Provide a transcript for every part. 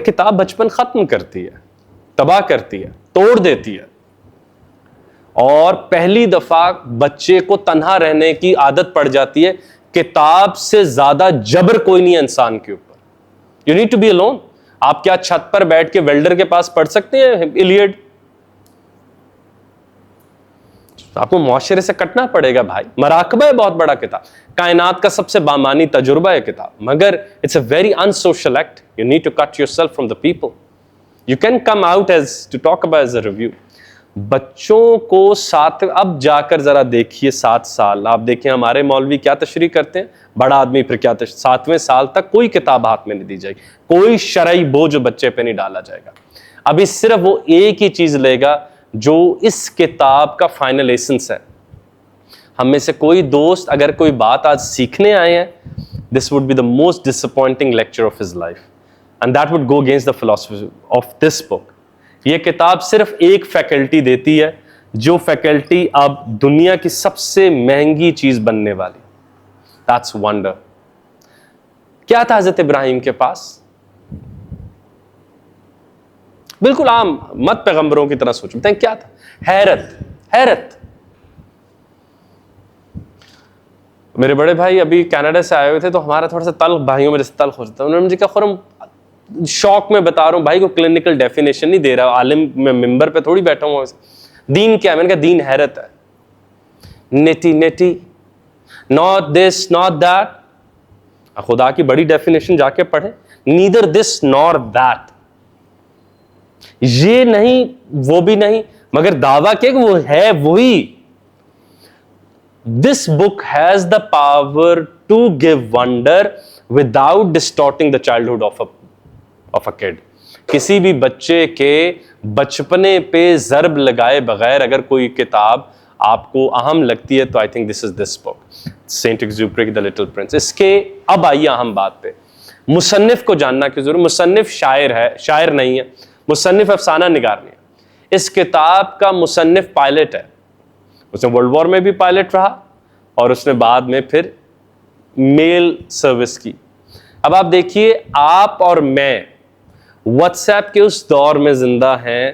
किताब बचपन खत्म करती है, तबाह करती है, तोड़ देती है, और पहली दफा बच्चे को तन्हा रहने की आदत पड़ जाती है। किताब से ज्यादा जबर कोई नहीं है इंसान के ऊपर। You need to be alone. आप क्या छत पर बैठ के वेल्डर के पास पढ़ सकते हैं इलियड? आपको मुआशरे से कटना पड़ेगा भाई। मराकबा है बहुत बड़ा किताब, कायनात का सबसे बामानी तजुर्बा है किताब, मगर it's a very unsocial act. You need to cut yourself from the people. You can come out as to talk about as a review. बच्चों को साथ अब जाकर जरा देखिए, 7 साल आप देखिए हमारे मौलवी क्या तशरीह करते हैं, बड़ा आदमी फिर क्या 7वें साल तक कोई किताब हाथ में नहीं दी जाएगी, कोई शरई बोझ बच्चे पे नहीं डाला जाएगा। अभी सिर्फ वो एक ही चीज लेगा जो इस किताब का फाइनल एसेंस है। हम में से कोई दोस्त अगर कोई बात आज सीखने आए हैं, this would be the most disappointing lecture of his life, and that would go against the philosophy of this book. ये किताब सिर्फ एक फैकल्टी देती है, जो फैकल्टी अब दुनिया की सबसे महंगी चीज बनने वाली। That's wonder. क्या था हजरत इब्राहिम के पास? बिल्कुल आम मत पैगंबरों की तरह सोचो, बताएं क्या था? हैरत। हैरत। मेरे बड़े भाई अभी कनाडा से आए हुए थे, तो हमारा थोड़ा सा तल्ख भाइयों में जैसे तल्ख हो जाता है। उन्होंने मुझे कहा, खुरम शौक में बता रहा हूं भाई, को क्लिनिकल डेफिनेशन नहीं दे रहा, आलिम में मिंबर पे थोड़ी बैठा हुआ। दीन क्या है? मैंने कहा दीन हैरत है। नेटी नेटी, नॉट दिस नॉट दैट। खुदा की बड़ी डेफिनेशन जाके पढ़े, नीदर दिस नॉर दैट। ये नहीं वो भी नहीं, मगर दावा क्या वो है वही। This book has the power to give wonder without distorting the childhood of a kid. किसी भी बच्चे के बचपने पे जर्ब लगाए बगैर अगर कोई किताब आपको अहम लगती है, तो I think this is this book, Saint Exupery की द लिटिल प्रिंस। इसके अब आइए अहम बात पे। मुसन्निफ को जानना क्यों जरूरी? मुसन्निफ शायर है, शायर नहीं है। मुसन्निफ अफसाना निगार नहीं है। इस किताब का मुसन्निफ पायलट है। उसने वर्ल्ड वॉर में भी पायलट रहा, और उसने बाद में फिर मेल सर्विस की। अब आप देखिए, आप और मैं व्हाट्सएप के उस दौर में जिंदा हैं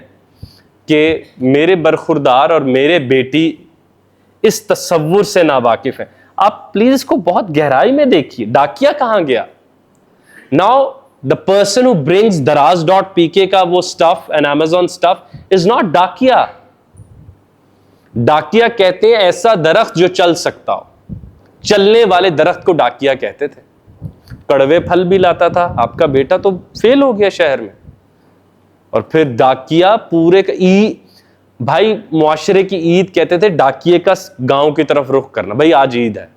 कि मेरे बरखुरदार और मेरे बेटी इस तस्वुर से नावाकिफ है। आप प्लीज इसको बहुत गहराई में देखिए। डाकिया कहां गया? Now the person who brings daraz.pk का वो stuff and Amazon stuff is not डाकिया। डाकिया कहते हैं ऐसा दरख्त जो चल सकता हो। चलने वाले दरख्त को डाकिया कहते थे। कड़वे फल भी लाता था। आपका बेटा तो फेल हो गया शहर में, और फिर डाकिया पूरे का भाई मुआशरे की ईद कहते थे डाकिये का गांव की तरफ रुख करना। भाई आज ईद है,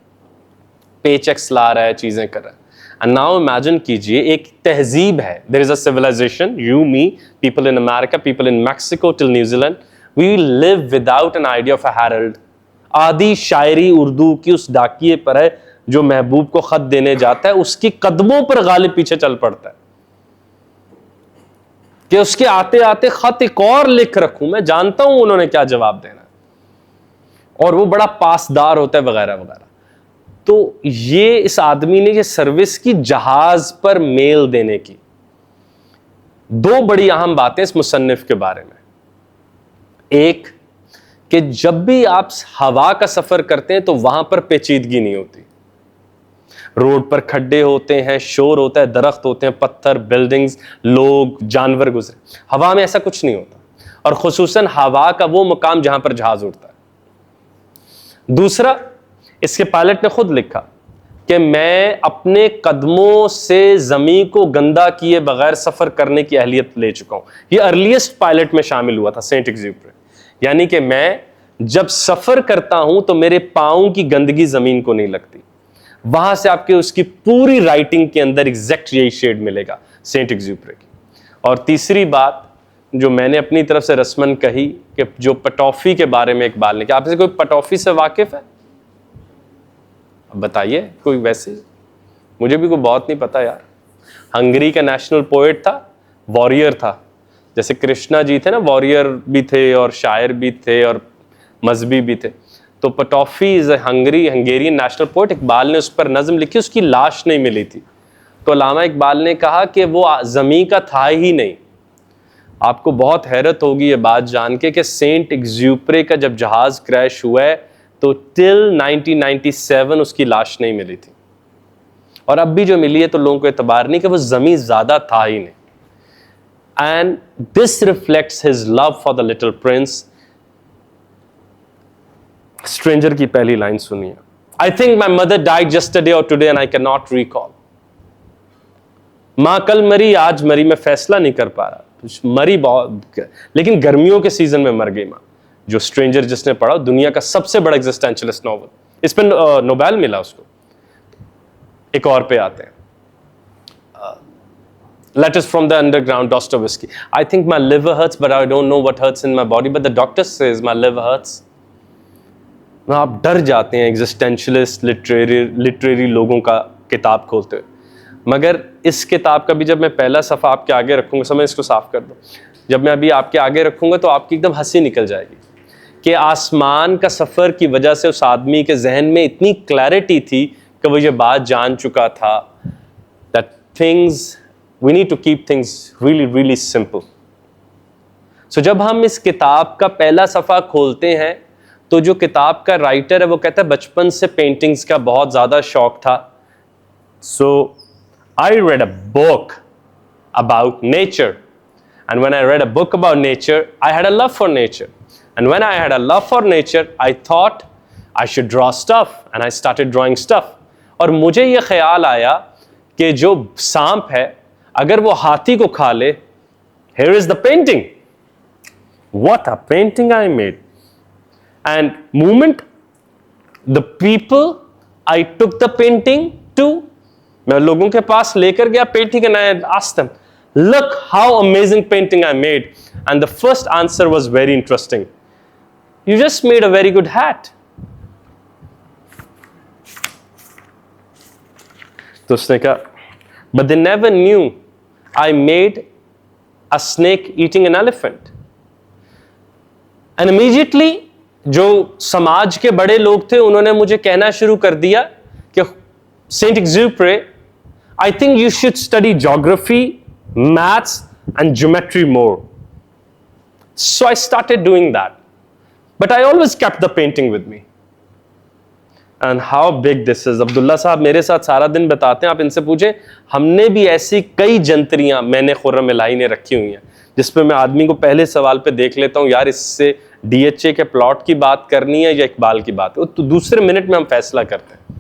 पेचेक्स ला रहा है, चीजें कर रहा है। एंड नाउ इमेजिन कीजिए, एक तहजीब है, there is a civilisation, you me, people in America, people in Mexico till New Zealand, we live without an idea of a herald. आदि शायरी उर्दू की उस डाकिये पर है जो महबूब को खत देने जाता है, उसकी कदमों पर गालिब पीछे चल पड़ता है कि उसके आते आते खत एक और लिख रखूं, मैं जानता हूं उन्होंने क्या जवाब देना, और वो बड़ा पासदार होता है वगैरह वगैरह। तो ये इस आदमी ने ये सर्विस की जहाज पर मेल देने की। दो बड़ी अहम बातें इस मुसन्निफ के बारे में। एक कि जब भी आप हवा का सफर करते हैं तो वहां पर पेचीदगी नहीं होती। रोड पर खड्डे होते हैं, शोर होता है, दरख्त होते हैं, पत्थर, बिल्डिंग्स, लोग, जानवर गुजरे। हवा में ऐसा कुछ नहीं होता, और खुसूसन हवा का वो मुकाम जहां पर जहाज उड़ता है। दूसरा, इसके पायलट ने खुद लिखा कि मैं अपने कदमों से जमीन को गंदा किए बगैर सफर करने की अहलियत ले चुका हूं। ये अर्लीस्ट पायलट में शामिल हुआ था, सेंट एक्जुपेरी। यानी कि मैं जब सफर करता हूं तो मेरे पांव की गंदगी जमीन को नहीं लगती। वहां से आपके उसकी पूरी राइटिंग के अंदर एग्जैक्ट यही शेड मिलेगा सेंट एक्जुपेरी की। और तीसरी बात जो मैंने अपनी तरफ से रस्मन कही कि जो पटौफी के बारे में इकबाल ने, क्या आपसे कोई पटौफी से वाकिफ है? बताइए कोई। वैसे मुझे भी कोई बहुत नहीं पता यार। हंगरी का नेशनल पोएट था, वॉरियर था। जैसे कृष्णा जी थे ना, वॉरियर भी थे और शायर भी थे और मजहबी भी थे। तो Petofi is Hungarian national poet. Iqbal ने उस पर नज्म लिखी, उसकी लाश नहीं मिली थी, तो अल्लामा इकबाल ने कहा कि वो ज़मीं का था ही नहीं। आपको बहुत हैरत होगी ये बात जान के कि सेंट एग्ज्यूपरे का जब जहाज़ क्रैश हुआ है तो टिल 1997 उसकी लाश नहीं मिली थी, और अब भी जो मिली है तो लोगों को एतबार नहीं कि वो ज़मीं ज़्यादा था ही नहीं। And this reflects his love for the little prince. Stranger की पहली लाइन सुनिए, I think my mother died yesterday और today and I can not recall. माँ कल मरी, आज मरी, मैं फैसला नहीं कर पा रहा, मरी बहुत, लेकिन गर्मियों के सीजन में मर गई माँ। जो स्ट्रेंजर जिसने पढ़ा, दुनिया का सबसे बड़ा एग्जिस्टेंशियलिस्ट नॉवल, इस पर नोबेल मिला उसको। एक और पे आते हैं, Letters from the Underground, Dostoevsky. I think my liver hurts, but I don't know what hurts in my body, but the doctor says my liver hurts. आप डर जाते हैं एग्जिस्टेंशलिस्ट लिटरेरी लोगों का किताब खोलते हुए, मगर इस किताब का भी जब मैं पहला सफ़ा आपके आगे रखूंगा, समय इसको साफ कर दो, जब मैं अभी आपके आगे रखूंगा तो आपकी एकदम हंसी निकल जाएगी कि आसमान का सफ़र की वजह से उस आदमी के जहन में इतनी क्लैरिटी थी कि वो ये बात जान चुका था that things we need to keep things really really simple. So जब हम इस किताब का पहला सफ़ा खोलते हैं तो जो किताब का राइटर है वो कहता है बचपन से पेंटिंग्स का बहुत ज़्यादा शौक था. So I read a book about nature, and when I read a book about nature, I had a love for nature, and when I had a love for nature, I thought I should draw stuff, and I started drawing stuff. और मुझे ये ख्याल आया कि जो सांप है अगर वो हाथी को खा ले, here is the painting. What a painting I made. And moment the people I took the painting to, मैं लोगों के पास लेकर गया painting and I asked them, look how amazing painting I made. And the first answer was very interesting. You just made a very good hat. तो उसने कहा, but they never knew I made a snake eating an elephant. And immediately जो समाज के बड़े लोग थे उन्होंने मुझे कहना शुरू कर दिया कि Saint एग्ज्यूपरे, I think you should study geography, maths and geometry more. So I started doing that. But I always kept the painting with me. And how big this is. Abdullah साहब मेरे साथ सारा दिन बताते हैं, आप इनसे पूछें, हमने भी ऐसी कई जंतरियां मैंने खुर्रम इलाही ने रखी हुई हैं जिस पे मैं आदमी को पहले सवाल पे देख लेता हूं, यार इससे डीएचए के प्लॉट की बात करनी है या इकबाल की बात, तो दूसरे मिनट में हम फैसला करते हैं.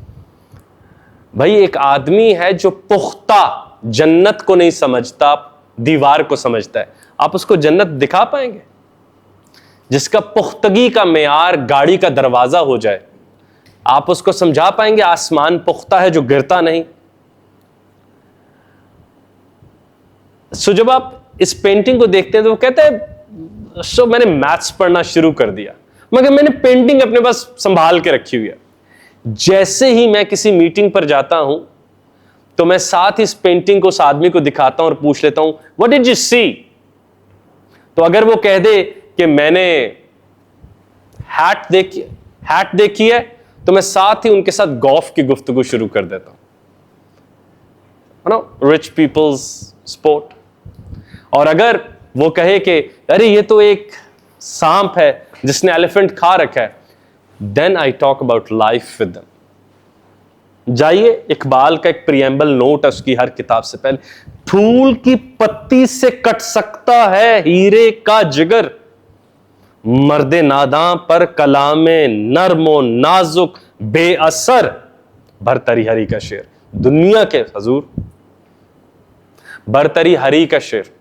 भाई एक आदमी है जो पुख्ता जन्नत को नहीं समझता, दीवार को समझता है. आप उसको जन्नत दिखा पाएंगे? जिसका पुख्तगी का मेयार गाड़ी का दरवाजा हो जाए, आप उसको समझा पाएंगे आसमान पुख्ता है जो गिरता नहीं? सो जब आप इस पेंटिंग को देखते हैं तो वो कहते हैं, सो मैंने मैथ्स पढ़ना शुरू कर दिया मगर मैंने पेंटिंग अपने पास संभाल के रखी हुई है. जैसे ही मैं किसी मीटिंग पर जाता हूं तो मैं साथ ही इस पेंटिंग को उस आदमी को दिखाता हूं और पूछ लेता हूं, व्हाट डिड यू सी? तो अगर वो कह दे कि मैंने हैट देखी है तो मैं साथ ही उनके साथ गॉल्फ की गुफ्तगू शुरू कर देता हूं, रिच पीपल्स स्पोर्ट. और अगर वो कहे कि अरे ये तो एक सांप है जिसने एलिफेंट खा रखा है, then I talk about life with them. जाइए, इकबाल का एक प्रियम्बल नोट है उसकी हर किताब से पहले, फूल की पत्ती से कट सकता है हीरे का जिगर, मर्दे नादां पर कलामे नर्मो नाजुक बेअसर, बरतरी हरी का शेर. दुनिया के हजूर, बरतरी हरी का शेर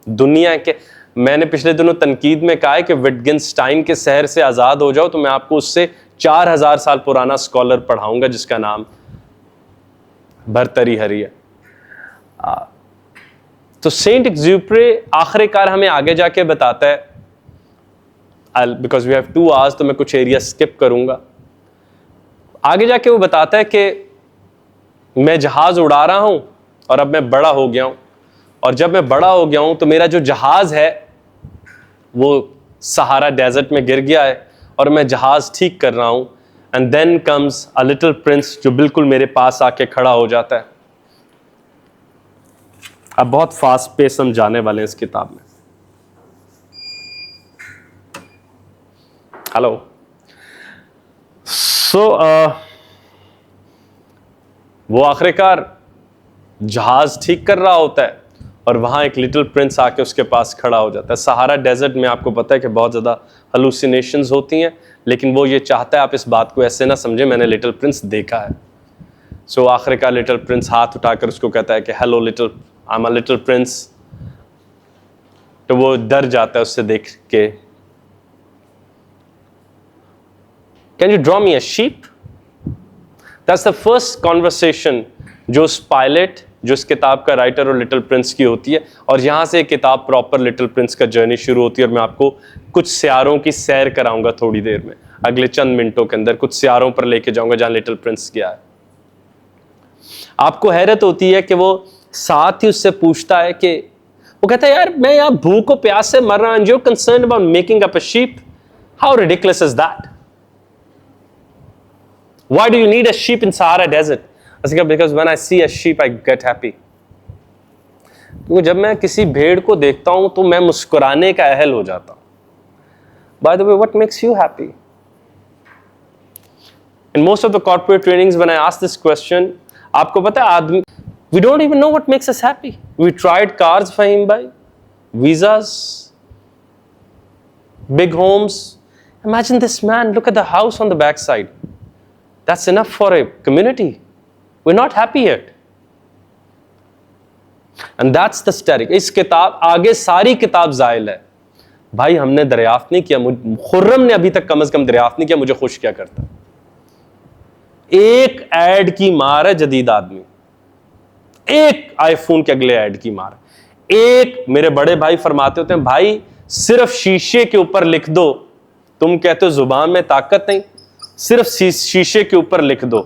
दुनिया के. मैंने पिछले दिनों तनकीद में कहा है कि विटगेंस्टाइन के शहर से आजाद हो जाओ तो मैं आपको उससे 4000 साल पुराना स्कॉलर पढ़ाऊंगा जिसका नाम भरतरी हरी है. तो सेंट एग्ज्यूपरे आखिरकार हमें आगे जाके बताता है, बिकॉज वी हैव 2 आवर्स तो मैं कुछ एरिया स्किप करूंगा. आगे जाके वो बताता है कि मैं जहाज उड़ा रहा हूं और अब मैं बड़ा हो गया हूं, और जब मैं बड़ा हो गया हूं तो मेरा जो जहाज है वो सहारा डेजर्ट में गिर गया है और मैं जहाज ठीक कर रहा हूं. And then comes a little prince जो बिल्कुल मेरे पास आके खड़ा हो जाता है. अब बहुत फास्ट पेस हम जाने वाले हैं इस किताब में। हेलो। सो वो आखिरकार जहाज ठीक कर रहा होता है और वहां एक लिटिल प्रिंस आके उसके पास खड़ा हो जाता है। सहारा डेजर्ट में आपको पता है कि बहुत ज़्यादा हलुसिनेशंस होती हैं, लेकिन वो ये चाहता है आप इस बात को ऐसे ना समझे, मैंने लिटिल प्रिंस देखा है। सो आखिरकार लिटिल प्रिंस हाथ उठाकर उसको कहता है कि hello little, I am a little Prince. तो वो डर जाता है उससे देख के। Can you draw me a sheep? That's the first conversation जो उस पायलट, जो इस किताब का राइटर और लिटिल प्रिंस की होती है। और यहां से किताब प्रॉपर लिटिल प्रिंस का जर्नी शुरू होती है। और मैं आपको कुछ सियारों की सैर कराऊंगा थोड़ी देर में, अगले चंद मिनटों के अंदर कुछ सियारों पर लेके जाऊंगा जहां लिटिल प्रिंस गया है। आपको हैरत होती है कि वो साथ ही उससे पूछता है कि, वो कहता है यार मैं यहां भूख और प्यास से मर रहा हूं, you concern about making up a sheep, how ridiculous is that? Why do you need a sheep in Sahara Desert? Because when I see a sheep, I get happy. क्योंकि जब मैं किसी भेड़ को देखता हूं तो मैं मुस्कुराने का अहल हो जाता हूं। By the way, what makes you happy? In most of the corporate trainings, when I ask this question, आपको पता है आदमी, we don't even know what makes us happy. We tried cars for him by visas, big homes. Imagine this man, look at the house on the backside. That's enough for a community. We're not happy yet. And that's the static. इस किताब आगे सारी किताब जायल है। भाई हमने दरियाफ्त नहीं किया, खुर्रम ने अभी तक कम से कम दरियाफ्त नहीं किया मुझे खुश क्या करता। एक ऐड की मार है जदीद आदमी, एक आईफोन के अगले ऐड की मार। एक मेरे बड़े भाई फरमाते होते हैं, भाई सिर्फ शीशे के ऊपर लिख दो, तुम कहते हो जुबान में ताकत नहीं, सिर्फ शीशे के ऊपर लिख दो,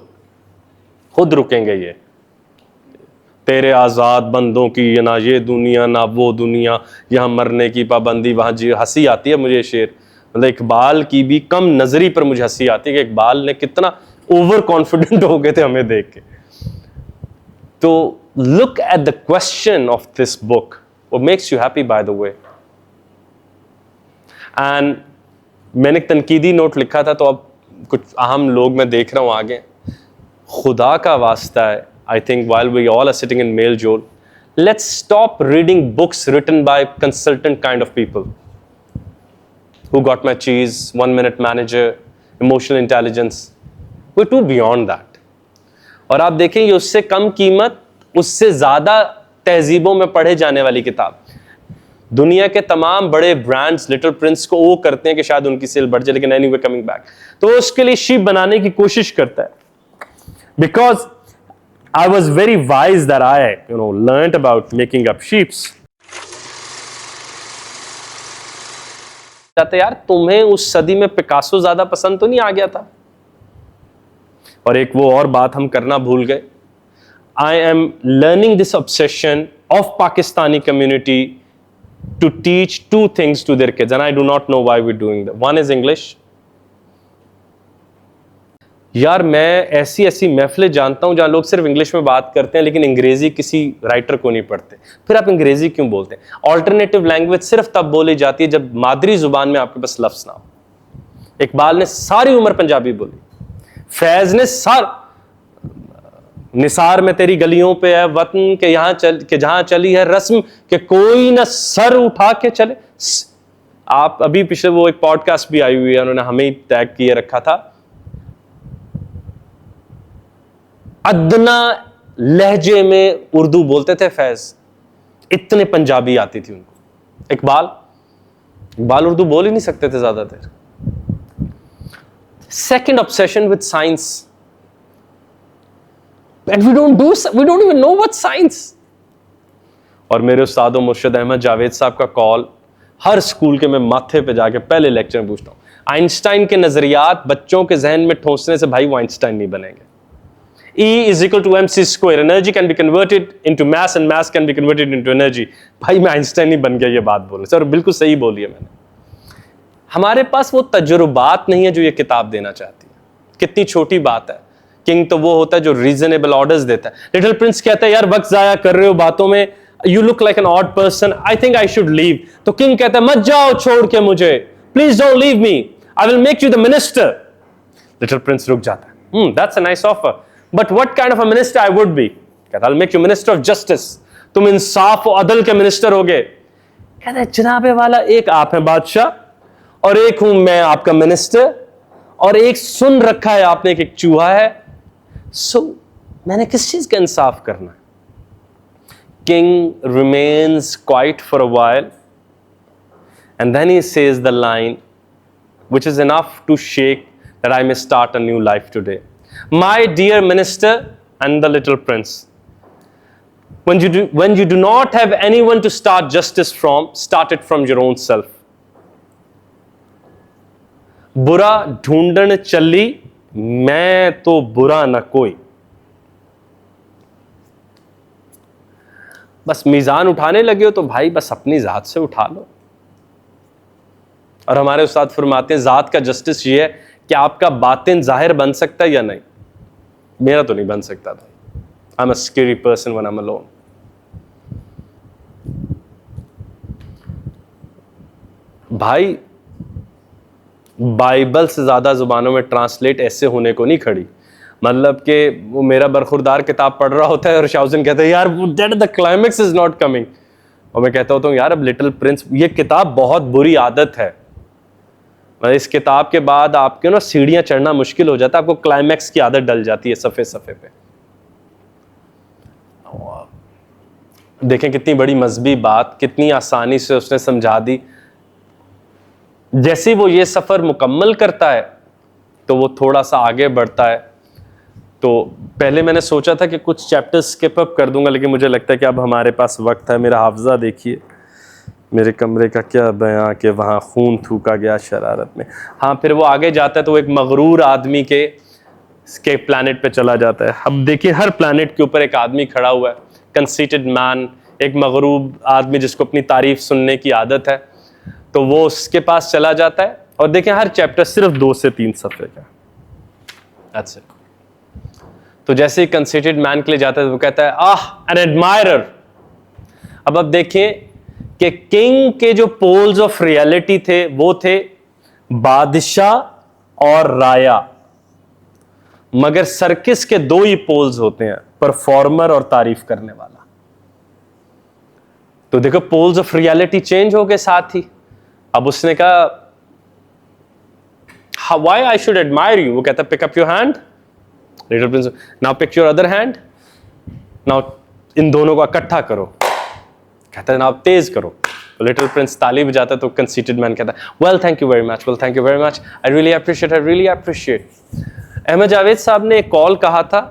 खुद रुकेंगे ये। तेरे आजाद बंदों की ये ना ये दुनिया ना वो दुनिया, यहां मरने की पाबंदी वहां जी। हंसी आती है मुझे शेर, मतलब इकबाल की भी कम नजरी पर मुझे हंसी आती है कि इकबाल ने कितना ओवर कॉन्फिडेंट हो गए थे हमें देख के। तो look at the question of this book, what makes you happy by the way. And मैंने एक तनकीदी नोट लिखा था, तो अब कुछ अहम लोग मैं देख रहा हूं आगे। खुदा का वास्ता है, I think while we all are sitting in मेल जोल, let's stop reading books written by consultant kind of people who got my cheese, 1 minute manager, emotional intelligence. we're too beyond that. और आप देखेंगे उससे कम कीमत, उससे ज्यादा तहजीबों में पढ़े जाने वाली किताब। दुनिया के तमाम बड़े ब्रांड्स लिटिल प्रिंस को वो करते हैं कि शायद उनकी सेल बढ़ जाए, लेकिन एनीवे कमिंग बैक, तो वो उसके लिए शीप बनाने की कोशिश करता है। Because I was very wise that I learned about making up sheeps. यार तुम्हें उस सदी में पिकासो ज्यादा पसंद तो नहीं आ गया था? और एक वो और बात हम करना भूल गए, I am learning this obsession of Pakistani community to teach 2 things to their kids, and I do not know why we're doing that. One is English. यार मैं ऐसी ऐसी महफिलें जानता हूं जहां लोग सिर्फ इंग्लिश में बात करते हैं लेकिन अंग्रेजी किसी राइटर को नहीं पढ़ते। फिर आप अंग्रेजी क्यों बोलते हैं? ऑल्टरनेटिव लैंग्वेज सिर्फ तब बोली जाती है जब मादरी जुबान में आपके पास लफ्ज ना हो। इकबाल ने सारी उम्र पंजाबी बोली, फैज ने निसार में तेरी गलियों पे है वतन के जहां चली है रस्म के कोई ना सर उठा के चले। आप अभी पिछले वो एक पॉडकास्ट भी आई हुई है, उन्होंने हमें ही टैग किए रखा था, अदना लहजे में उर्दू बोलते थे फैज, इतने पंजाबी आती थी उनको। इकबाल उर्दू बोल ही नहीं सकते थे ज्यादातर। Second obsession with science, and we don't even know what science. और मेरे उस्ताद मुर्शिद अहमद जावेद साहब का कॉल हर स्कूल के मैं माथे पे जाके पहले लेक्चर में पूछता हूं, आइंस्टाइन के नजरियात बच्चों के जहन में ठोंसने से भाई वो आइंस्टाइन नहीं बनेंगे। E is equal to mc square, energy can be converted into mass and mass can be converted into energy। भाई मैं आइंस्टाइन नहीं बन गया, ये बात बोले सर, बिल्कुल सही बोली है मैंने। हमारे पास वो तजुर्बात नहीं है जो ये किताब देना चाहती है। कितनी छोटी बात है, किंग तो वो होता है जो रीजनेबल ऑर्डर्स देता है। लिटिल प्रिंस कहता है यार वक्त जाया कर रहे हो बातों में, you look like an odd person, I think I should leave. तो किंग कहता है मत जाओ छोड़ के मुझे, please don't leave me, I will make you the minister. Little prince रुक जाता है, that's a nice offer, but what kind of a minister I would be? कहता I will make you minister of justice, तुम इंसाफ और अदल के minister होगे। कहता है जनाबे वाला, एक आप हैं बादशाह और एक हूं मैं आपका मिनिस्टर, और एक सुन रखा है आपने कि एक चूहा है, सो मैंने किस चीज का इंसाफ करना है? King remains quiet for a while, and then he says the line which is enough to shake that I may start a new life today. My dear minister and the little prince, when you do not have anyone to start justice from, start it from your own self. बुरा ढूंढन चली मैं तो बुरा न कोई, बस मीजान उठाने लगे हो तो भाई बस अपनी जात से उठा लो। और हमारे उस्ताद फरमाते हैं जात का जस्टिस ये है कि आपका बातिन जाहिर बन सकता है या नहीं। मेरा तो नहीं बन सकता था, I am a scary person when I am alone. भाई बाइबल से ज्यादा जुबानों में ट्रांसलेट ऐसे होने को नहीं खड़ी, मतलब कि वो मेरा बरखुरदार किताब पढ़ रहा होता है और शाहउसेन कहता है यार that the climax is not coming, और मैं कहता होता हूँ यार अब लिटिल प्रिंस, ये किताब बहुत बुरी आदत है, मतलब इस किताब के बाद आपके ना सीढ़ियां चढ़ना मुश्किल हो जाता है, आपको क्लाइमेक्स की आदत डल जाती है सफ़े सफ़े पे। देखें कितनी बड़ी मजहबी बात कितनी आसानी से उसने समझा दी। जैसे वो ये सफ़र मुकम्मल करता है तो वो थोड़ा सा आगे बढ़ता है। तो पहले मैंने सोचा था कि कुछ चैप्टर्स स्किप अप कर दूंगा, लेकिन मुझे लगता है कि अब हमारे पास वक्त है। मेरा हाफजा देखिए, मेरे कमरे का क्या बयां कि वहाँ खून थूका गया शरारत में। हाँ, फिर वो आगे जाता है तो वो एक मगरूर आदमी के प्लैनेट पे चला जाता है। अब देखिए हर प्लैनेट के ऊपर एक आदमी खड़ा हुआ है, कंसीटेड मैन, एक मगरूर आदमी जिसको अपनी तारीफ सुनने की आदत है, तो वो उसके पास चला जाता है। और देखें हर चैप्टर सिर्फ 2 से 3 सफ़े का, दैट्स इट। तो जैसे ही कंसीटेड मैन के लिए जाता है तो वो कहता है आह एन एडमायरर। अब देखिए कि किंग के जो पोल्स ऑफ रियलिटी थे वो थे बादशाह और राया, मगर सर्किस के 2 ही पोल्स होते हैं, परफॉर्मर और तारीफ करने वाला। तो देखो पोल्स ऑफ रियलिटी चेंज हो गए साथ ही। अब उसने कहा why I should admire you, वो कहता pick up your hand, little prince now pick your other hand, now इन दोनों को इकट्ठा करो, कहता है ना आप तेज करो। तो लिटिल प्रिंस ताली बजाता है तो कंसीटेड मैन कहता है well thank you very much, well thank you very much, I really appreciate, I really appreciate. Ahmad Javed साहब ने एक कॉल कहा था,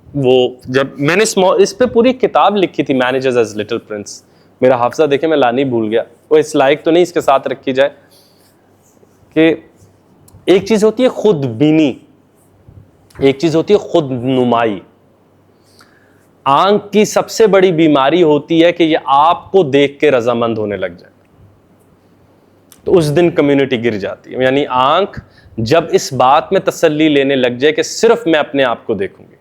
वो जब मैंने इस पे पूरी किताब लिखी थी मैनेजर्स एज लिटिल प्रिंस, मेरा हाफजा देखे मैं लानी भूल गया, वो इस लायक तो नहीं इसके साथ रखी जाए कि एक चीज होती है खुद बीनी, एक चीज होती है खुद नुमाई। आंख की सबसे बड़ी बीमारी होती है कि ये आपको देख के रजामंद होने लग जाए, तो उस दिन कम्युनिटी गिर जाती है। यानी आंख जब इस बात में तसल्ली लेने लग जाए कि सिर्फ मैं अपने आप को देखूंगी,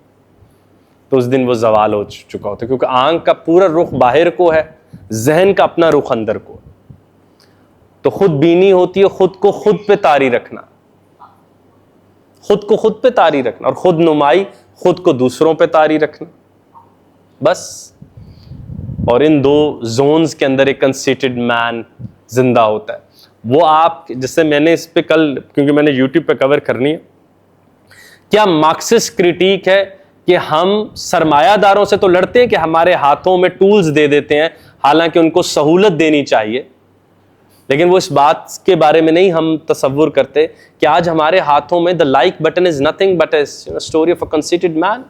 तो उस दिन वो जवाल हो चुका होता है, क्योंकि आंख का पूरा रुख बाहर को है, जहन का अपना रुख अंदर को। तो खुद बीनी होती है खुद को खुद पे तारी रखना, खुद को खुद पे तारी रखना, और खुद नुमाई खुद को दूसरों पे तारी रखना, बस। और इन 2 जोन्स के अंदर एक कंसीटेड मैन जिंदा होता है। वो आप जैसे मैंने इस पे कल, क्योंकि मैंने यूट्यूब पे कवर करनी है, क्या मार्क्सिस्ट क्रिटिक है कि हम सरमायादारों से तो लड़ते हैं कि हमारे हाथों में टूल्स दे देते हैं, हालांकि उनको सहूलत देनी चाहिए, लेकिन वो इस बात के बारे में नहीं हम तसव्वुर करते कि आज हमारे हाथों में the like button is nothing but a story of a conceited man.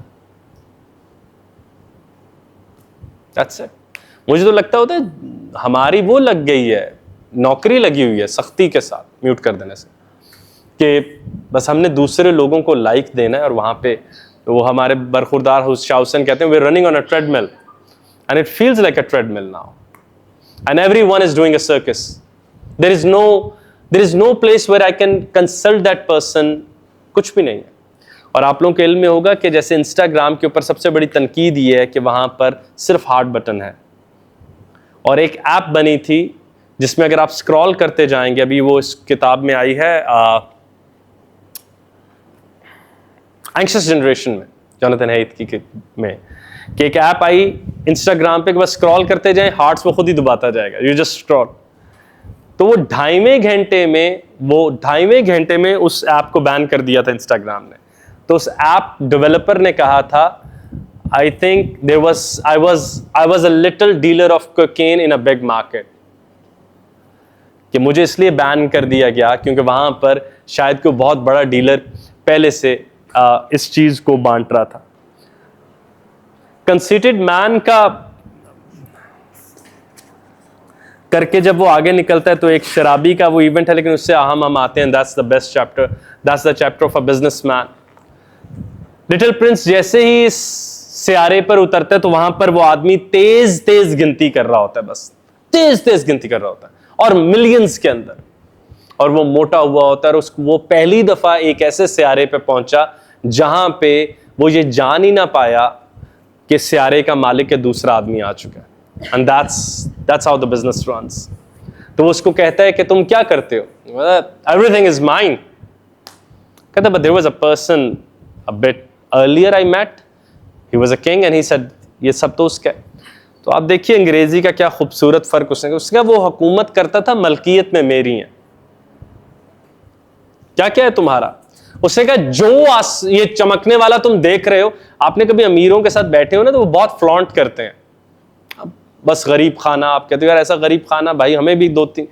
That's it. मुझे तो लगता होता है हमारी वो लग गई है, नौकरी लगी हुई है सख्ती के साथ म्यूट कर देने से, कि बस हमने दूसरे लोगों को लाइक देना है। और वहां पे वो हमारे बरखुरदार शाहउसेन कहते हैं we are running on a treadmill and it feels like a treadmill now and everyone is doing a circus. There is no place where I can consult that person, कुछ भी नहीं है। और आप लोगों के इल्म में होगा कि जैसे इंस्टाग्राम के ऊपर सबसे बड़ी तनकीद ये है कि वहाँ पर सिर्फ हार्ट बटन है, और एक ऐप बनी थी जिसमें अगर आप स्क्रॉल करते जाएंगे, अभी वो इस किताब में आई है एंग्शियस जनरेशन में, जोनाथन हैथ की में, कि एक ऐप आई इंस्टाग्राम पे कि बस स्क्रॉल करते जाएं, हार्ट्स वो खुद ही दबाता जाएगा, यू जस्ट स्क्रॉल। तो वो 2.5 घंटे में उस ऐप को बैन कर दिया था इंस्टाग्राम ने। तो उस ऐप डेवलपर ने कहा था, आई think I was a little dealer of cocaine in a big market, कि मुझे इसलिए बैन कर दिया गया क्योंकि वहां पर शायद कोई बहुत बड़ा डीलर पहले से इस चीज को बांट रहा था। कंसीटेड मैन का करके जब वो आगे निकलता है तो एक शराबी का वो इवेंट है, लेकिन उससे हम आते हैं, that's the best chapter, that's the chapter of a businessman. Little Prince जैसे ही इस सियारे पर उतरता है तो वहां पर वो आदमी तेज तेज गिनती कर रहा होता है, बस तेज तेज गिनती कर रहा होता है, और मिलियंस के अंदर, और वो मोटा हुआ होता है। और वो पहली दफा एक ऐसे सियारे पे पहुंचा जहां पे वो ये जान ही ना पाया कि सियारे का मालिक है दूसरा आदमी आ चुका है। And that's how the business runs. तो वो उसको कहता है कि तुम क्या करते हो? Everything is mine. कहता but there was a person a bit earlier I met. He was a king and he said ये सब तो उसका है। तो आप देखिए अंग्रेजी का क्या खूबसूरत फर्क उसने वो हुकूमत करता था, मलकियत में मेरी है, क्या क्या है तुम्हारा? उसने कहा जो ये चमकने वाला तुम देख रहे हो, आपने कभी अमीरों के साथ बैठे हो ना तो वो बहुत फ्लॉन्ट करते हैं, बस गरीब खाना, आप कहते हो यार ऐसा गरीब खाना, भाई हमें भी 2-3,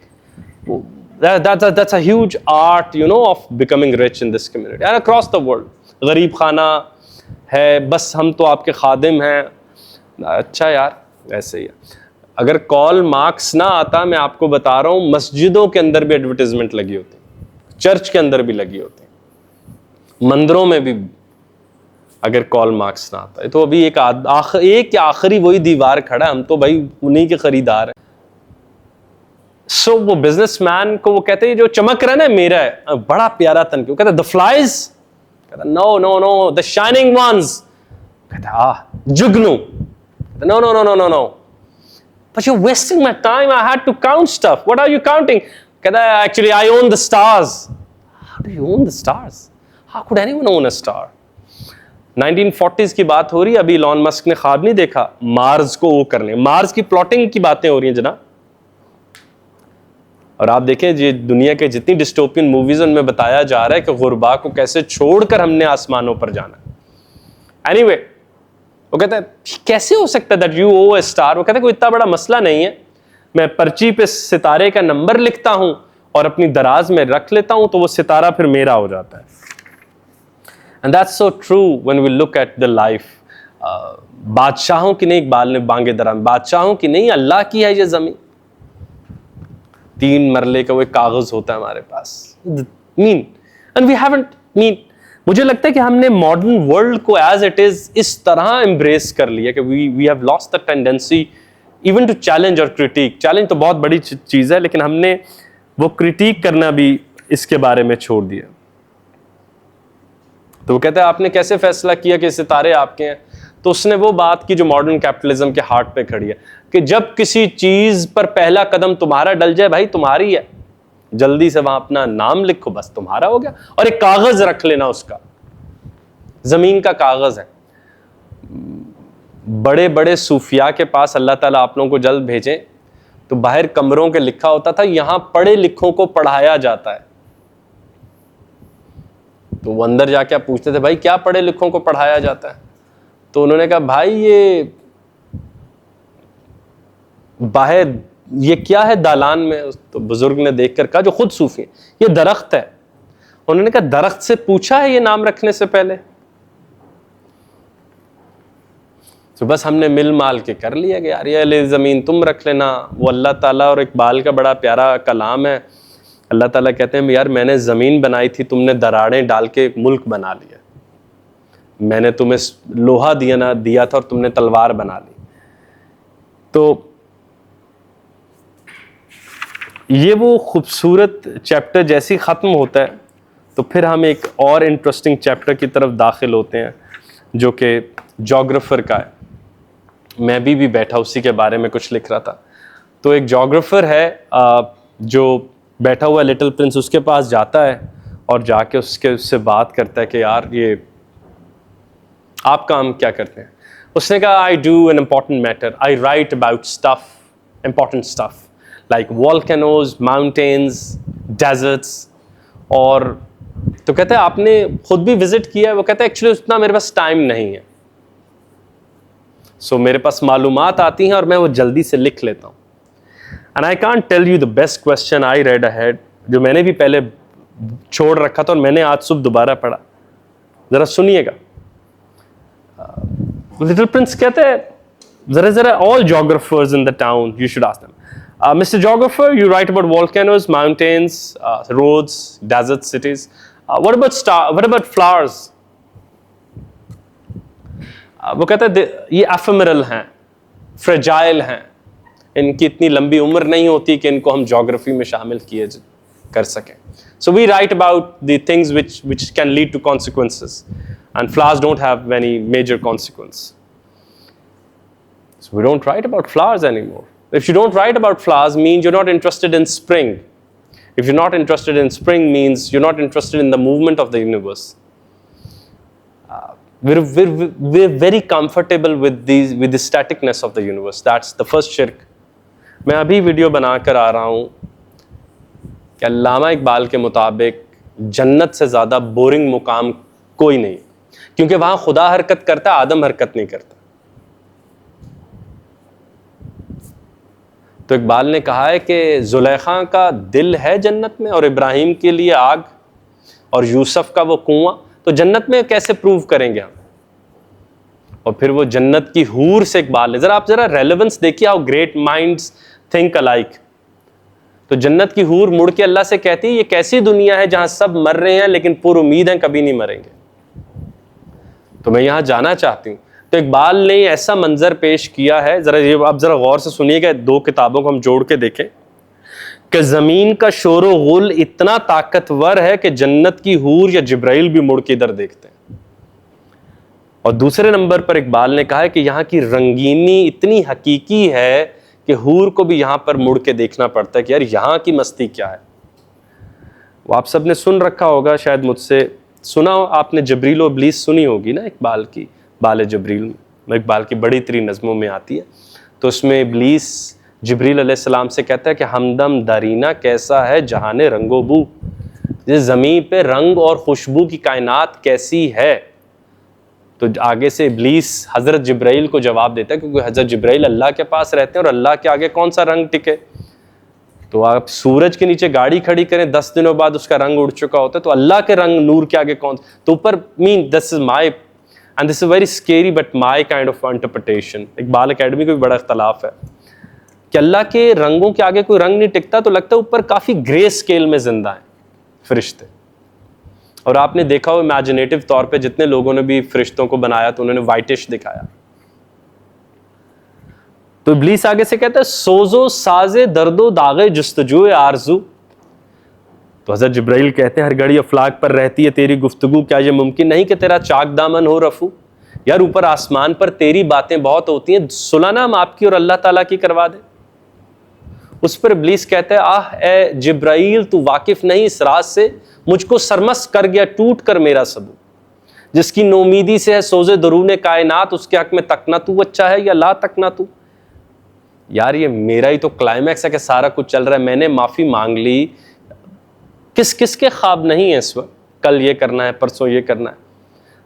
that's a huge art, you know, of becoming rich in this community and across the world. गरीब खाना है, बस हम तो आपके खादिम हैं। अच्छा यार, ऐसे ही है। अगर कॉल मार्क्स ना आता, मैं आपको बता रहा हूँ, मस्जिदों के अंदर भी एडवर्टाइजमेंट लगी होती, चर्च के अंदर भी लगी होती, मंदिरों में भी अगर कॉल मार्क्स ना आता है। तो अभी एक आखिरी वही दीवार खड़ा है, हम तो भाई उन्हीं के खरीदार हैं। सो वो बिजनेसमैन को वो कहते हैं जो चमक रहा है ना मेरा है, बड़ा प्यारा तन क्यों, कहता द फ्लाइज, कहता no no no the shining ones, कहता जुगनू, no no no no no no, but you wasting my time, I had to count stuff, what are you counting? कहता actually I own the stars. How do you own the stars? How could anyone own a star? 1940s की बात हो रही है, अभी Elon Musk ने ख्वाब नहीं देखा मार्स को वो करने, मार्स की प्लॉटिंग की बातें हो रही हैं जनाब। और आप देखें ये दुनिया के जितनी डिस्टोपियन मूवीज उनमें बताया जा रहा है कि गुरबा को कैसे छोड़कर हमने आसमानों पर जाना। एनीवे, वो कहता है कैसे हो सकता है that you owe a star? वो कहता है कोई इतना बड़ा मसला नहीं है, मैं पर्ची पे सितारे का नंबर लिखता हूं और अपनी दराज में रख लेता हूं, तो वो सितारा फिर मेरा हो जाता है। And that's so true when we look at the life. बादशाहों की नहीं, इकबाल ने बांगे दरा में, बादशाहों की नहीं, अल्लाह की है ये जमीन। 3 मरले का वो एक कागज होता है हमारे पास, and we haven't मुझे लगता है कि हमने मॉडर्न वर्ल्ड को एज इट इज इस तरह एम्ब्रेस कर लिया कि we have lost the tendency even to challenge और क्रिटिक। चैलेंज तो बहुत बड़ी चीज है, लेकिन हमने वो क्रिटिक करना भी इसके बारे में छोड़ दिया। तो वो कहता है आपने कैसे फैसला किया कि सितारे आपके हैं? तो उसने वो बात की जो मॉडर्न कैपिटलिज्म के हार्ट पे खड़ी है, कि जब किसी चीज पर पहला कदम तुम्हारा डल जाए, भाई तुम्हारी है, जल्दी से वहां अपना नाम लिखो, बस तुम्हारा हो गया। और एक कागज रख लेना, उसका जमीन का कागज है। बड़े बड़े सूफिया के पास अल्लाह ताला आप लोगों को जल्द भेजें, तो बाहर कमरों के लिखा होता था यहां पढ़े लिखों को पढ़ाया जाता है। तो वो अंदर जाके आप पूछते थे भाई क्या पढ़े लिखों को पढ़ाया जाता है? तो उन्होंने कहा भाई ये बाहर ये क्या है दालान में? तो बुजुर्ग ने देखकर कहा, जो खुद सूफी है, ये दरख्त है। उन्होंने कहा दरख्त से पूछा है ये नाम रखने से पहले? तो बस हमने मिल माल के कर लिया कि यार ये अले ज़मीन तुम रख लेना। वो अल्लाह ताला और इकबाल का बड़ा प्यारा कलाम है, अल्लाह ताला कहते हैं यार मैंने ज़मीन बनाई थी, तुमने दरारें डाल के मुल्क बना लिया। मैंने तुम्हें लोहा दिया था और तुमने तलवार बना ली। तो ये वो खूबसूरत चैप्टर जैसे ही ख़त्म होता है तो फिर हम एक और इंटरेस्टिंग चैप्टर की तरफ दाखिल होते हैं जो कि जोग्राफर का है। मैं भी बैठा उसी के बारे में कुछ लिख रहा था। तो एक जोग्राफर है जो बैठा हुआ लिटिल प्रिंस उसके पास जाता है और जाके उससे बात करता है कि यार ये आप काम क्या करते हैं। उसने कहा I do an important matter, I write about stuff, important stuff like volcanoes, mountains, deserts. और तो कहते हैं आपने खुद भी विजिट किया है? वो कहता है एक्चुअली उतना मेरे पास टाइम नहीं है, सो मेरे पास मालूमात आती हैं और मैं वो जल्दी से लिख लेता हूँ। And I can't tell you the best question I read ahead, जो मैंने भी पहले छोड़ रखा था और मैंने आज सुबह दोबारा पढ़ा, जरा सुनिएगा। लिटिल प्रिंस कहते हैं जरा जरा all geographers in the town you should ask them, mister geographer you write about volcanoes, mountains, roads, desert cities, what about flowers? वो कहते हैं ये एफेमरल हैं, फ्रेजाइल हैं, इनकी इतनी लंबी उम्र नहीं होती कि इनको हम ज्योग्राफी में शामिल किए कर सकें। So we write about the things which can lead to consequences, and flowers don't have any major consequence. So we don't write about flowers anymore. If you don't write about flowers, means you're not interested in spring. If you're not interested in spring, means you're not interested in the movement of the universe. We're very comfortable with the staticness of the universe. That's the first shirk. मैं अभी video बनाकर आ रहा हूँ कि अल्लामा इकबाल के मुताबिक जन्नत से ज़्यादा बोरिंग मुकाम कोई नहीं, क्योंकि वहाँ खुदा हरकत करता है, आदम हरकत नहीं करता। तो इकबाल ने कहा है कि जुलेखा का दिल है जन्नत में और इब्राहिम के लिए आग और यूसुफ का वो कुआं, तो जन्नत में कैसे प्रूव करेंगे हम? और फिर वो जन्नत की हूर से इकबाल ने आप जरा रेलेवेंस देखिए, how great minds think alike. तो जन्नत की हूर मुड़ के अल्लाह से कहती है ये कैसी दुनिया है जहां सब मर रहे हैं लेकिन पूरी उम्मीद है कभी नहीं मरेंगे, तो मैं यहां जाना चाहती हूं। तो इकबाल ने ऐसा मंजर पेश किया है, जरा ये आप जरा गौर से सुनिएगा, दो किताबों को हम जोड़ के देखें कि जमीन का शोर व गुल इतना ताकतवर है कि जन्नत की हूर या जिब्राइल भी मुड़ के इधर देखते हैं। और दूसरे नंबर पर इकबाल ने कहा है कि यहाँ की रंगीनी इतनी हकीकी है कि हूर को भी यहाँ पर मुड़ के देखना पड़ता है कि यार यहाँ की मस्ती क्या है। वो आप सब ने सुन रखा होगा, शायद मुझसे सुना हो आपने, जबरील व इब्लीस सुनी होगी ना इकबाल की, बाल जबरील में इकबाल की बड़ी तरीन नज़मों में आती है। तो उसमें इब्लीस जिब्रील अलैहिस्सलाम से कहता है कि हमदम दरीना कैसा है जहाने रंगो बू, जिस ज़मीन पे रंग और खुशबू की कायनात कैसी है। तो आगे से इब्लीस हज़रत जिब्राइल को जवाब देता है, क्योंकि हज़रत जिब्राइल अल्लाह के पास रहते हैं और अल्लाह के आगे कौन सा रंग टिके। तो आप सूरज के नीचे गाड़ी खड़ी करें, 10 दिनों बाद उसका रंग उड़ चुका होता है, तो अल्लाह के रंग नूर के आगे कौन। तो ऊपर mean this is my and this is very scary but my kind of interpretation. Iqbal academy को भी बड़ा इख्तलाफ है कि अल्लाह के रंगों के आगे कोई रंग नहीं टिकता, तो लगता है ऊपर काफ़ी ग्रे स्केल में जिंदा है फरिश्ते। और आपने देखा हो इमेजिनेटिव तौर पे जितने लोगों ने भी फरिश्तों को बनाया तो उन्होंने वाइटिश दिखाया। तो इब्लीस आगे से कहता है सोजो साजे दर्दो दागे जुस्तजू आरजू। तो हज़रत जिब्राइल कहते हैं हर घड़ी अफलाक पर रहती है तेरी गुफ्तगू, क्या ये मुमकिन नहीं कि तेरा चाक दामन हो रफू। यार ऊपर आसमान पर तेरी बातें बहुत होती हैं, सुलाना हम आपकी और अल्लाह ताला की करवा दे। उस पर इब्लीस कहता है आह ए जिब्राइल तू वाकिफ नहीं इस राज से, मुझको सरमस कर गया टूट कर मेरा सबू। जिसकी नोमीदी से है सोजे दरूने कायनात, उसके हक में तकना तू अच्छा है या ला तकना तू। यार ये मेरा ही तो क्लाइमैक्स है कि सारा कुछ चल रहा है, मैंने माफ़ी मांग ली, किस किस के ख्वाब नहीं है इस वक्त, कल ये करना है परसों ये करना है।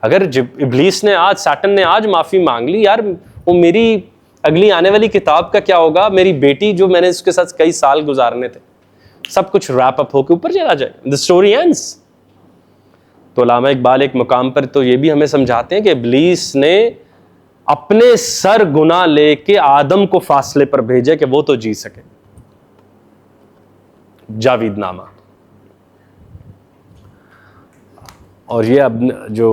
अगर इब्लीस ने आज, सैटन ने आज माफ़ी मांग ली, यार वो मेरी अगली आने वाली किताब का क्या होगा, मेरी बेटी जो मैंने उसके साथ कई साल गुजारने थे, सब कुछ रैप अप होकर ऊपर चला जाए, द स्टोरी एंड्स। तो अल्लामा इकबाल एक मुकाम पर तो ये भी हमें समझाते हैं कि इब्लीस ने अपने सर गुनाह लेके आदम को फासले पर भेजा कि वो तो जी सके। जावेद नामा। और ये अब जो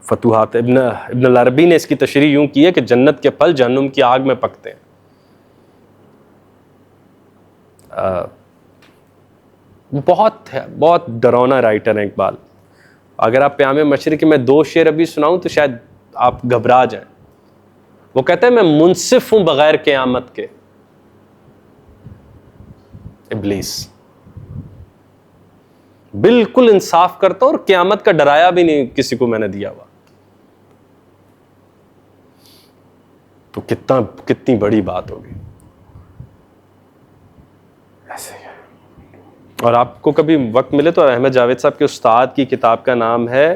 फतूहात इब्न अरबी ने इसकी तशरीह यूं की है कि जन्नत के फल जहन्नुम की आग में पकते हैं। बहुत डरावना राइटर है इकबाल। अगर आप प्यामे मशरिक़ में 2 शेर अभी सुनाऊं तो शायद आप घबरा जाएं। वो कहता है मैं मुनसिफ हूं बगैर क़यामत के, इब्लीस बिल्कुल इंसाफ करता और क़यामत का डराया भी नहीं किसी को मैंने दिया हुआ। तो कितनी बड़ी बात होगी ऐसे। और आपको कभी वक्त मिले तो अहमद जावेद साहब के उस्ताद की किताब का नाम है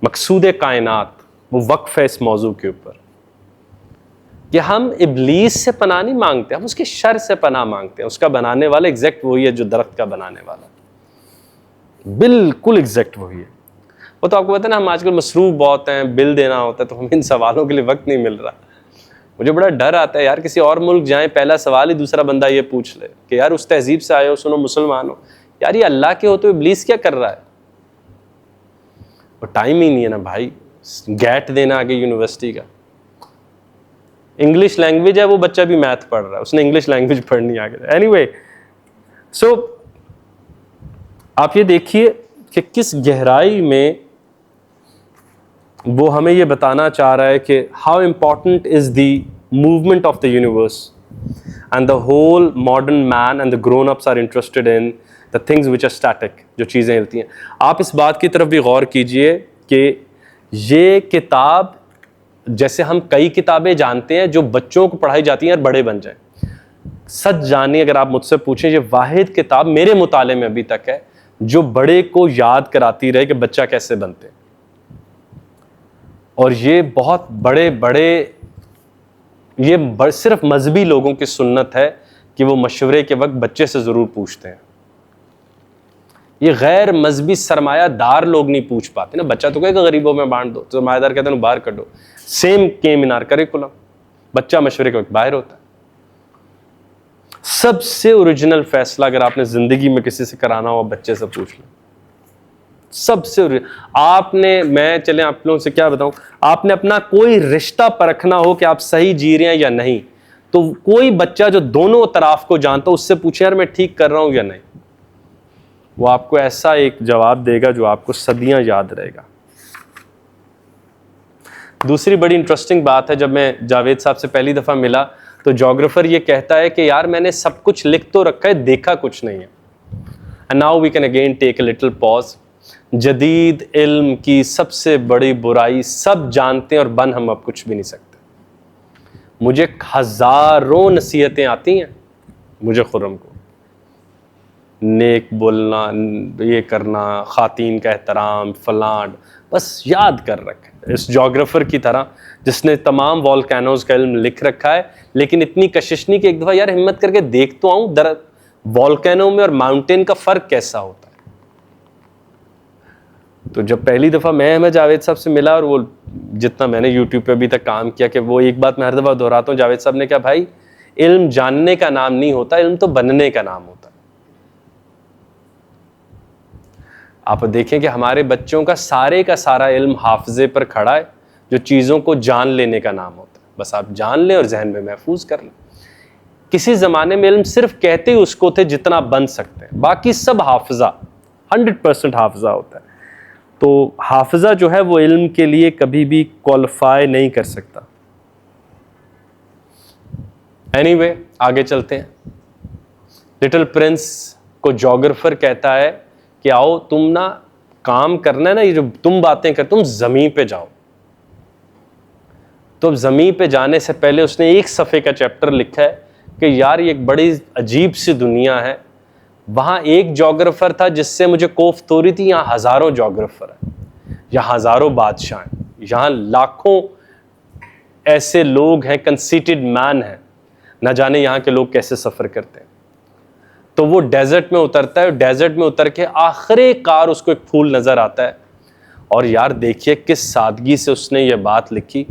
मकसूद कायनात, वो वक्फ है इस मौजू के ऊपर कि हम इब्लीस से पनाह नहीं मांगते, हम उसके शर से पनाह मांगते हैं। उसका बनाने वाला एग्जैक्ट वही है जो दरख्त का बनाने वाला, बिल्कुल एग्जैक्ट वही है। वो तो आपको पता है ना, हम आजकल मसरूफ बहुत हैं, बिल देना होता है, तो हमें इन सवालों के लिए वक्त नहीं मिल रहा। मुझे बड़ा डर आता है यार, किसी और मुल्क जाएं, पहला सवाल ही दूसरा बंदा ये पूछ ले कि यार उस तहजीब से आए हो, सुनो मुसलमान हो, यार ये अल्लाह के हो तो इब्लीस क्या कर रहा है? वो टाइम ही नहीं है ना भाई, गैट देना आगे यूनिवर्सिटी का। इंग्लिश लैंग्वेज है, वो बच्चा भी मैथ पढ़ रहा है, उसने इंग्लिश लैंग्वेज पढ़नी आगे। एनीवे, सो आप ये देखिए कि किस गहराई में वो हमें ये बताना चाह रहा है कि how important is the movement of the universe and the whole modern man and the grown ups are interested in the things which are static, जो चीज़ें हिलती हैं। आप इस बात की तरफ भी गौर कीजिए कि ये किताब, जैसे हम कई किताबें जानते हैं जो बच्चों को पढ़ाई जाती हैं और बड़े बन जाएं, सच जानिए अगर आप मुझसे पूछें, ये वाहिद किताब मेरे मुताले में अभी तक है जो बड़े को याद कराती रहे कि बच्चा कैसे बनते। और ये बहुत सिर्फ मजहबी लोगों की सुन्नत है कि वो मशवरे के वक्त बच्चे से ज़रूर पूछते हैं। ये गैर मजहबी सरमायादार लोग नहीं पूछ पाते ना। बच्चा तो कहेगा गरीबों में बांट दो, सरमायादार कहते हैं बाहर करो। Same came in our curriculum, बच्चा मशवरे के वक्त बाहर होता है। सबसे ओरिजिनल फैसला अगर आपने जिंदगी में किसी से कराना हो, बच्चे से पूछ लो। सबसे आपने, मैं चले आप लोगों से क्या बताऊं, आपने अपना कोई रिश्ता परखना हो कि आप सही जी रहे हैं या नहीं, तो कोई बच्चा जो दोनों तरफ को जानता हो उससे पूछे यार मैं ठीक कर रहा हूं या नहीं, वो आपको ऐसा एक जवाब देगा जो आपको सदियां याद रहेगा। दूसरी बड़ी इंटरेस्टिंग बात है, जब मैं जावेद साहब से पहली दफा मिला तो जोग्राफर ये कहता है कि यार मैंने सब कुछ लिख तो रखा है, देखा कुछ नहीं है। And now we can again take a little pause. जदीद इल्म की सबसे बड़ी बुराई, सब जानते हैं और बन हम अब कुछ भी नहीं सकते। मुझे हजारों नसीहतें आती हैं, मुझे खुर्रम को, नेक बोलना, ये करना, खातीन का एहतराम, फलां, बस याद कर रखे इस जोग्राफर की तरह जिसने तमाम वॉल्केनोज का इल्म लिख रखा है, लेकिन इतनी कशिश नहीं कि एक दफ़ा यार हिम्मत करके देख तो आऊँ दर वॉल्केनो में और माउंटेन का फ़र्क कैसा होता है। तो जब पहली दफ़ा मैं जावेद साहब से मिला, और वो जितना मैंने यूट्यूब पे अभी तक काम किया, कि वो एक बात मैं हर दफ़ा दोहराता हूँ, जावेद साहब ने कहा भाई इल्म जानने का नाम नहीं होता, इल्म तो बनने का नाम होता है। आप देखें कि हमारे बच्चों का सारा इल्म हाफजे पर खड़ा है, जो चीज़ों को जान लेने का नाम होता है। बस आप जान लें और जहन में महफूज कर लें। किसी ज़माने में इल्म सिर्फ कहते ही उसको थे जितना बन सकते हैं, बाकी सब हाफजा, 100% हाफजा होता है। तो हाफजा जो है वो इल्म के लिए कभी भी क्वालिफाई नहीं कर सकता। एनीवे, आगे चलते हैं। लिटिल प्रिंस को जोग्राफर कहता है कि आओ तुम ना काम करना है ना, ये जो तुम बातें कर, तुम ज़मीन पे जाओ। तो ज़मीन पे जाने से पहले उसने एक सफ़े का चैप्टर लिखा है कि यार ये एक बड़ी अजीब सी दुनिया है, वहाँ एक जोग्राफर था जिससे मुझे कोफ्त हो रही थी, यहाँ हज़ारों जोग्राफर हैं, यहाँ हज़ारों बादशाह हैं, यहाँ लाखों ऐसे लोग हैं, कंसीटेड मैन हैं, न जाने यहाँ के लोग कैसे सफ़र करते हैं। तो वो डेजर्ट में उतरता है, डेजर्ट में उतर के आखिरकार उसको एक फूल नज़र आता है, और यार देखिए किस सादगी से उसने ये बात लिखी।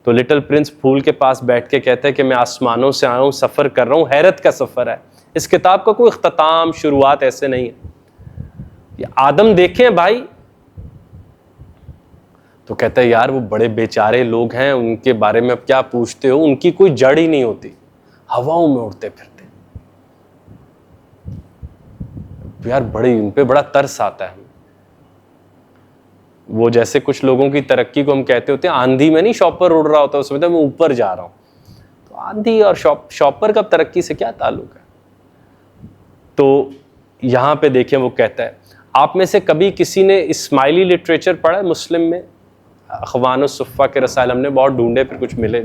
तो लिटिल प्रिंस फूल के पास बैठ के कहता है कि मैं आसमानों से आया हूँ, सफ़र कर रहा हूँ, हैरत का सफ़र है। इस किताब का कोई इख्तिताम, शुरुआत ऐसे नहीं है। ये आदम देखें भाई, तो कहता है यार वो बड़े बेचारे लोग हैं, उनके बारे में अब क्या पूछते हो, उनकी कोई जड़ ही नहीं होती, हवाओं में उड़ते फिरते। यार बड़े उन पे बड़ा तरस आता है। वो जैसे कुछ लोगों की तरक्की को हम कहते होते हैं, आंधी में नहीं शॉपर उड़ रहा होता, उसमें तो मैं ऊपर जा रहा हूं। तो आंधी और शॉपर का तरक्की से क्या ताल्लुक है? तो यहाँ पे देखें वो कहता है, आप में से कभी किसी ने इस्माइली लिटरेचर पढ़ा है मुस्लिम में? अख़वानुस्सुफ़्फ़ा के रसायल हमने बहुत ढूंढे फिर कुछ मिले।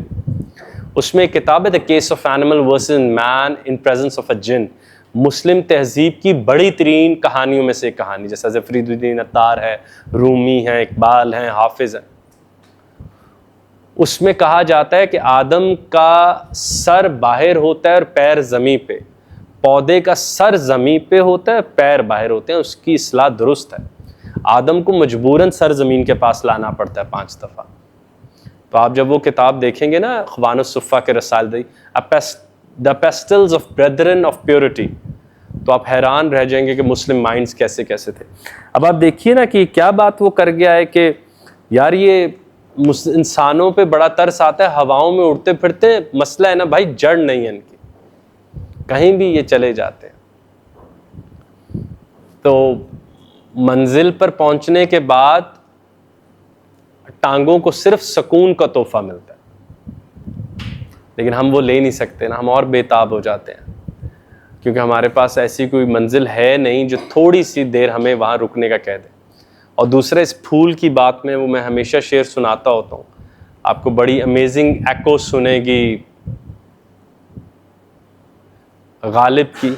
उसमें एक किताब है the case of animal versus man in presence of a jinn. Muslim तहजीब की बड़ी तरीन कहानियों में से एक कहानी, जैसा ज़फ़रीदुद्दीन अत्तार है, रूमी है, इकबाल हैं, हाफिज़ हैं। उसमें कहा जाता है कि आदम का सर बाहर होता है और पैर ज़मीं पे, पौधे का सर ज़मीं पे होता है, पैर बाहर होते हैं। उसकी इस्लाह दुरुस्त है। आदम को मजबूरन सर ज़मीन के पास लाना पड़ता है 5 दफ़ा। तो आप जब वो किताब देखेंगे ना, अख़वानुस्सुफ़्फ़ा के रसायल, the epistles of brethren of purity, तो आप हैरान रह जाएंगे कि मुस्लिम माइंड्स कैसे कैसे थे। अब आप देखिए ना कि क्या बात वो कर गया है कि यार ये इंसानों पे बड़ा तरस आता है, हवाओं में उड़ते फिरते, मसला है ना भाई जड़ नहीं है इनकी, कहीं भी ये चले जाते हैं। तो मंजिल पर पहुंचने के बाद टांगों को सिर्फ सुकून का तोहफा मिलता है, लेकिन हम वो ले नहीं सकते ना, हम और बेताब हो जाते हैं क्योंकि हमारे पास ऐसी कोई मंजिल है नहीं जो थोड़ी सी देर हमें वहाँ रुकने का कह दे। और दूसरा, इस फूल की बात में वो मैं हमेशा शेर सुनाता होता हूँ, आपको बड़ी अमेजिंग एको सुनेगी गालिब की,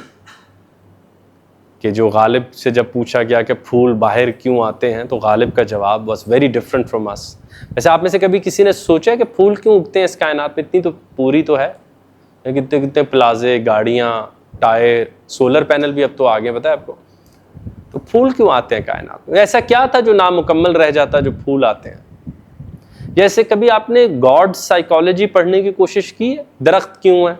कि जो गालिब से जब पूछा गया कि फूल बाहर क्यों आते हैं, तो गालिब का जवाब was very different from us. वैसे आप में से कभी किसी ने सोचा है कि फूल क्यों उगते हैं इस कायनात में? इतनी तो पूरी तो है, कितने कितने प्लाजे, गाड़ियाँ, टायर, सोलर पैनल भी अब तो आ गए, पता है आपको। तो फूल क्यों आते हैं कायनात में? ऐसा क्या था जो नामुकम्मल रह जाता जो फूल आते हैं? जैसे कभी आपने गॉड साइकोलॉजी पढ़ने की कोशिश की है? दरख्त क्यों है?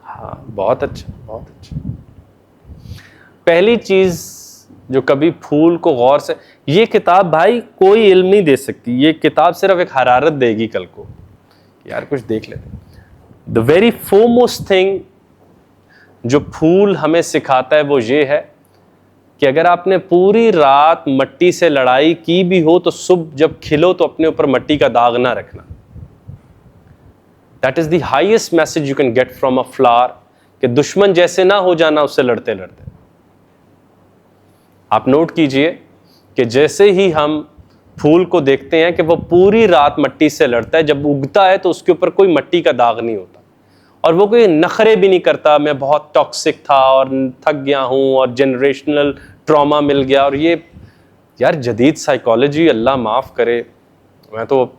हाँ, बहुत अच्छा, बहुत अच्छा। पहली चीज जो कभी फूल को गौर से, ये किताब भाई कोई इल्म नहीं दे सकती, ये किताब सिर्फ एक हरारत देगी कल को, यार कुछ देख लेते। द वेरी फोरमोस्ट थिंग जो फूल हमें सिखाता है वो ये है कि अगर आपने पूरी रात मट्टी से लड़ाई की भी हो तो सुबह जब खिलो तो अपने ऊपर मट्टी का दाग ना रखना। That is the highest message you can get from a flower, कि दुश्मन जैसे ना हो जाना उससे लड़ते लड़ते। आप नोट कीजिए कि जैसे ही हम फूल को देखते हैं कि वो पूरी रात मट्टी से लड़ता है, जब उगता है तो उसके ऊपर कोई मट्टी का दाग नहीं होता और वो कोई नखरे भी नहीं करता, मैं बहुत टॉक्सिक था और थक गया हूँ और जनरेशनल ट्रॉमा मिल गया। और ये यार जदीद साइकोलॉजी, अल्लाह माफ़ करे, मैं तो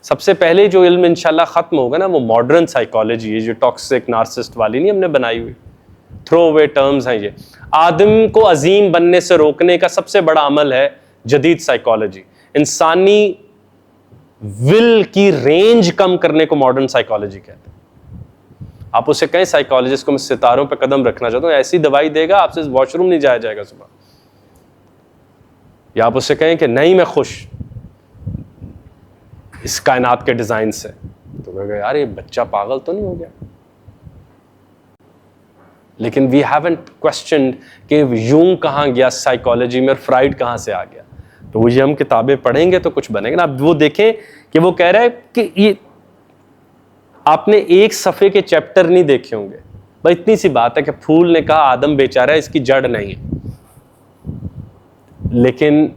सबसे पहले जो इल्म इंशाल्लाह ख़त्म होगा ना वो मॉडर्न साइकोलॉजी है, जो टॉक्सिक नार्सिसिस्ट वाली नहीं हमने बनाई हुई, थ्रो अवे टर्म्स हैं ये। आदम को अजीम बनने से रोकने का सबसे बड़ा अमल है जदीद साइकोलॉजी। इंसानी विल की रेंज कम करने को मॉडर्न साइकोलॉजी कहते हैं। आप उसे कहें साइकोलॉजिस्ट को मैं सितारों पे कदम रखना चाहता हूँ, ऐसी दवाई देगा आपसे वॉशरूम नहीं जाया जाएगा सुबह। या आप उससे कहें कि नहीं मैं खुश इस कायनात के डिजाइन से, तो कहेगा यार ये बच्चा पागल तो नहीं हो गया। लेकिन वी हैवंट क्वेश्चनड कि यूं कहाँ गया साइकोलॉजी में और फ्राइड कहाँ से आ गया। तो वो ये हम किताबें पढ़ेंगे तो कुछ बनेगा ना। अब वो देखें कि वो कह रहा है कि ये आपने एक सफ़े के चैप्टर नहीं देखे होंगे, भाई इतनी सी बात है कि फूल ने कहा आदम बेचारा है, इसकी जड़ नहीं है। लेकिन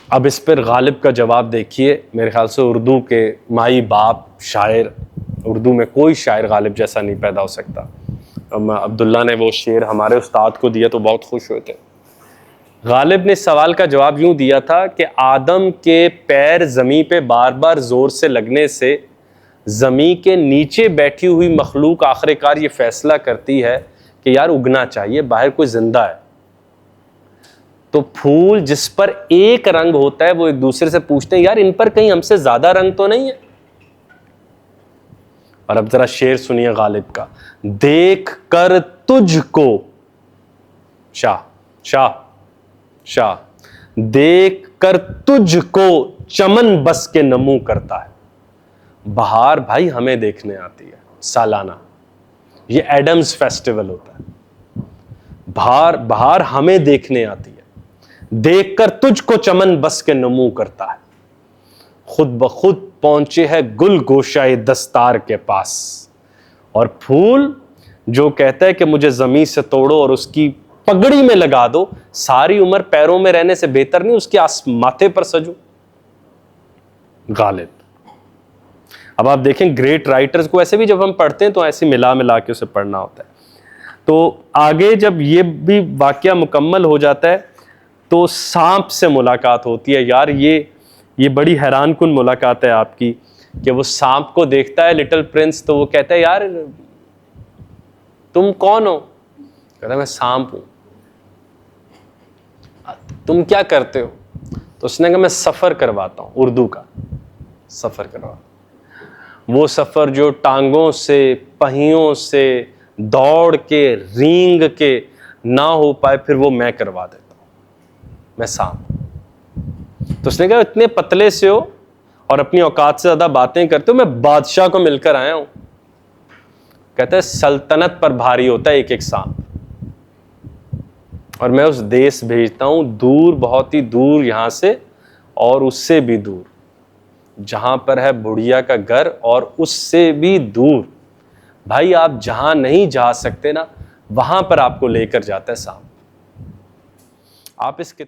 अब इस पर गालिब का जवाब देखिए, मेरे ख्याल से उर्दू के माई बाप शायर, उर्दू में कोई शायर गालिब जैसा नहीं पैदा हो सकता। अब्दुल्ला ने वो शेर हमारे उस्ताद को दिया तो बहुत खुश हुए थे। गालिब ने सवाल का जवाब यूं दिया था कि आदम के पैर ज़मीं पे बार बार ज़ोर से लगने से ज़मीं के नीचे बैठी हुई मखलूक आखिरकार ये फैसला करती है कि यार उगना चाहिए, बाहर कोई जिंदा है। तो फूल जिस पर एक रंग होता है वो एक दूसरे से पूछते हैं यार इन पर कहीं हमसे ज्यादा रंग तो नहीं है। और अब जरा शेर सुनिए गालिब का, देख कर तुझको शाह शाह शाह, देख कर तुझको चमन बस के नमू करता है। बहार भाई हमें देखने आती है सालाना, ये एडम्स फेस्टिवल होता है। बहार हमें देखने आती है, देखकर तुझको चमन बस के नमू करता है। खुद ब खुद पहुंचे है गुल गोशाए दस्तार के पास, और फूल जो कहता है कि मुझे जमीन से तोड़ो और उसकी पगड़ी में लगा दो, सारी उम्र पैरों में रहने से बेहतर नहीं उसके माथे पर सजू। गालिब। अब आप देखें ग्रेट राइटर्स को ऐसे भी जब हम पढ़ते हैं तो ऐसे मिला मिला के उसे पढ़ना होता है। तो आगे जब ये भी वाकया मुकम्मल हो जाता है तो सांप से मुलाकात होती है। यार ये बड़ी हैरानकुन मुलाकात है आपकी कि वो सांप को देखता है लिटिल प्रिंस, तो वो कहता है यार तुम कौन हो? कहता है मैं सांप हूं। तुम क्या करते हो? तो उसने कहा मैं सफर करवाता हूं, उर्दू का सफर करवाता हूं। वो सफर जो टांगों से पहियों से दौड़ के रींग के ना हो पाए, फिर वो मैं करवा देता हूं, मैं सांप हूं। तो उसने कहा इतने पतले से हो और अपनी औकात से ज्यादा बातें करते हो, मैं बादशाह को मिलकर आया हूं। कहते हैं सल्तनत पर भारी होता है एक एक सांप, और मैं उस देश भेजता हूं दूर, बहुत ही दूर यहां से और उससे भी दूर, जहां पर है बुढ़िया का घर और उससे भी दूर। भाई आप जहां नहीं जा सकते ना, वहां पर आपको लेकर जाता है सांप। आप इस किताब